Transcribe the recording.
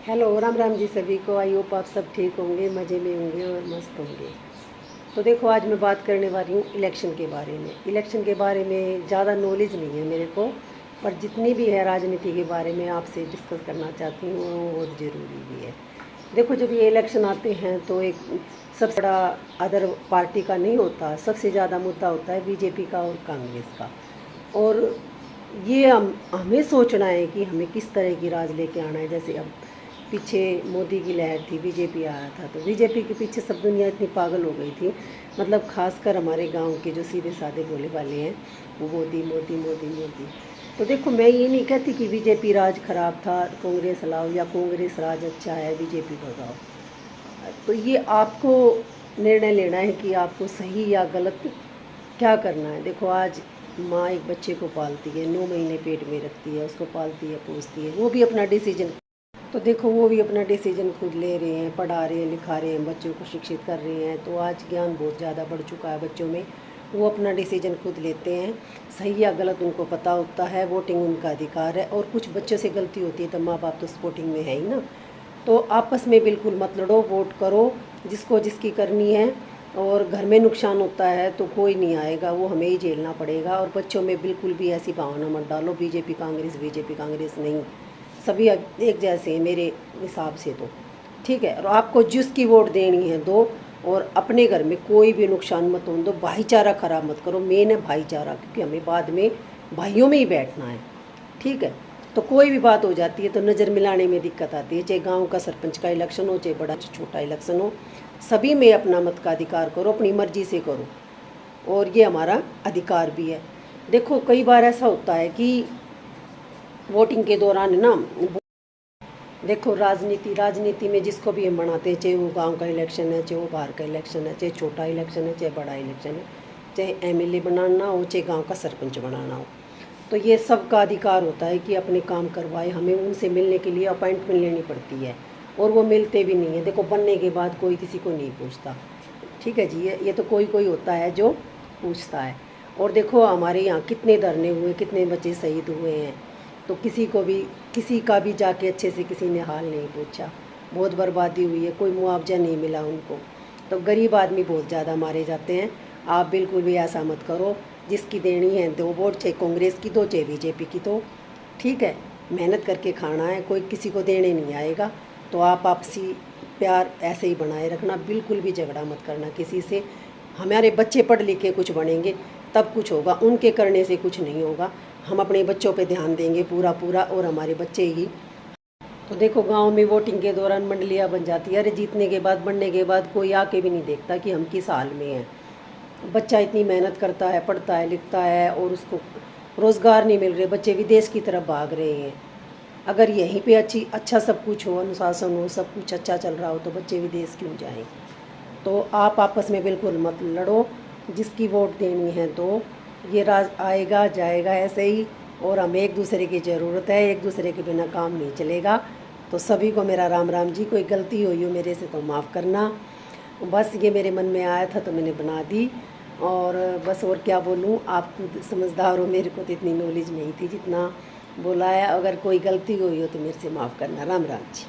Hello, Ram Ram ji सभी को। I hope आप सब ठीक होंगे, मज़े में होंगे और मस्त होंगे। तो देखो, आज मैं बात करने वाली हूँ इलेक्शन के बारे में। इलेक्शन के बारे में ज़्यादा नॉलेज नहीं है मेरे को, पर जितनी भी है राजनीति के बारे में आपसे डिस्कस करना चाहती हूँ, वो बहुत ज़रूरी भी है। देखो, जब ये इलेक्शन आते हैं तो एक सबसे बड़ा अदर पार्टी का नहीं होता, सबसे ज़्यादा मुद्दा होता है बीजेपी का और कांग्रेस का। और ये हमें सोचना है कि हमें किस तरह की राज लेके आना है। जैसे अब पीछे मोदी की लहर थी, बीजेपी आया था, तो बीजेपी के पीछे सब दुनिया इतनी पागल हो गई थी। मतलब खासकर हमारे गांव के जो सीधे साधे बोले वाले हैं, वो मोदी मोदी मोदी मोदी। तो देखो, मैं ये नहीं कहती कि बीजेपी राज खराब था, कांग्रेस लाओ, या कांग्रेस राज अच्छा है बीजेपी भगाओ। तो ये आपको निर्णय लेना है कि आपको सही या गलत क्या करना है। देखो, आज माँ एक बच्चे को पालती है, 9 महीने पेट में रखती है, उसको पालती है, पोसती है, वो भी अपना डिसीजन। तो देखो, वो भी अपना डिसीजन खुद ले रहे हैं, पढ़ा रहे हैं, लिखा रहे हैं, बच्चों को शिक्षित कर रहे हैं। तो आज ज्ञान बहुत ज़्यादा बढ़ चुका है बच्चों में, वो अपना डिसीजन खुद लेते हैं। सही या गलत उनको पता होता है, वोटिंग उनका अधिकार है। और कुछ बच्चों से गलती होती है तो माँ बाप तो सपोर्टिंग में है ही ना। तो आपस में बिल्कुल मत लड़ो, वोट करो जिसको जिसकी करनी है। और घर में नुकसान होता है तो कोई नहीं आएगा, वो हमें ही झेलना पड़ेगा। और बच्चों में बिल्कुल भी ऐसी भावना मत डालो बीजेपी कांग्रेस नहीं, सभी एक जैसे हैं मेरे हिसाब से तो। ठीक है, और आपको जिसकी वोट देनी है दो, और अपने घर में कोई भी नुकसान मत होने दो, भाईचारा खराब मत करो। मेन है भाईचारा, क्योंकि हमें बाद में भाइयों में ही बैठना है। ठीक है, तो कोई भी बात हो जाती है तो नज़र मिलाने में दिक्कत आती है। चाहे गांव का सरपंच का इलेक्शन हो, चाहे बड़ा छोटा इलेक्शन हो, सभी में अपना मत का अधिकार करो, अपनी मर्जी से करो। और ये हमारा अधिकार भी है। देखो, कई बार ऐसा होता है कि वोटिंग के दौरान ना, देखो राजनीति में जिसको भी हम बनाते हैं, चाहे वो गांव का इलेक्शन है, चाहे वो बाहर का इलेक्शन है, चाहे छोटा इलेक्शन है, चाहे बड़ा इलेक्शन है, चाहे एमएलए बनाना हो, चाहे गांव का सरपंच बनाना हो, तो ये सबका अधिकार होता है कि अपने काम करवाए। हमें उनसे मिलने के लिए अपॉइंटमेंट लेनी पड़ती है, और वो मिलते भी नहीं है। देखो, बनने के बाद कोई किसी को नहीं पूछता। ठीक है जी, ये तो कोई कोई होता है जो पूछता है। और देखो, हमारे यहाँ कितने धरने हुए, कितने बच्चे शहीद हुए हैं, तो किसी का भी जाके अच्छे से किसी ने हाल नहीं पूछा। बहुत बर्बादी हुई है, कोई मुआवजा नहीं मिला उनको। तो गरीब आदमी बहुत ज़्यादा मारे जाते हैं। आप बिल्कुल भी ऐसा मत करो। जिसकी देनी है दो वोट, चाहे कांग्रेस की दो, चाहे बीजेपी की दो। ठीक है, मेहनत करके खाना है, कोई किसी को देने नहीं आएगा। तो आप आपसी प्यार ऐसे ही बनाए रखना, बिल्कुल भी झगड़ा मत करना किसी से। हमारे बच्चे पढ़ लिख के कुछ बनेंगे तब कुछ होगा, उनके करने से कुछ नहीं होगा। हम अपने बच्चों पे ध्यान देंगे पूरा पूरा, और हमारे बच्चे ही। तो देखो, गांव में वोटिंग के दौरान मंडलियां बन जाती है। अरे जीतने के बाद, बनने के बाद कोई आके भी नहीं देखता कि हम किस हाल में हैं। बच्चा इतनी मेहनत करता है, पढ़ता है, लिखता है, और उसको रोज़गार नहीं मिल रहे, बच्चे विदेश की तरफ भाग रहे हैं। अगर यहीं पे अच्छा सब कुछ हो, अनुशासन हो, सब कुछ अच्छा चल रहा हो, तो बच्चे विदेश क्यों जाएं। तो आप आपस में बिल्कुल मत लड़ो, जिसकी वोट देनी है दो। ये राज आएगा जाएगा ऐसे ही, और हमें एक दूसरे की ज़रूरत है, एक दूसरे के बिना काम नहीं चलेगा। तो सभी को मेरा राम राम जी। कोई गलती हुई हो मेरे से तो माफ़ करना। बस ये मेरे मन में आया था तो मैंने बना दी। और बस, और क्या बोलूँ, आप खुद समझदार हो, मेरे को तो इतनी नॉलेज नहीं थी जितना बोला है। अगर कोई गलती हुई हो तो मेरे से माफ़ करना। राम राम जी।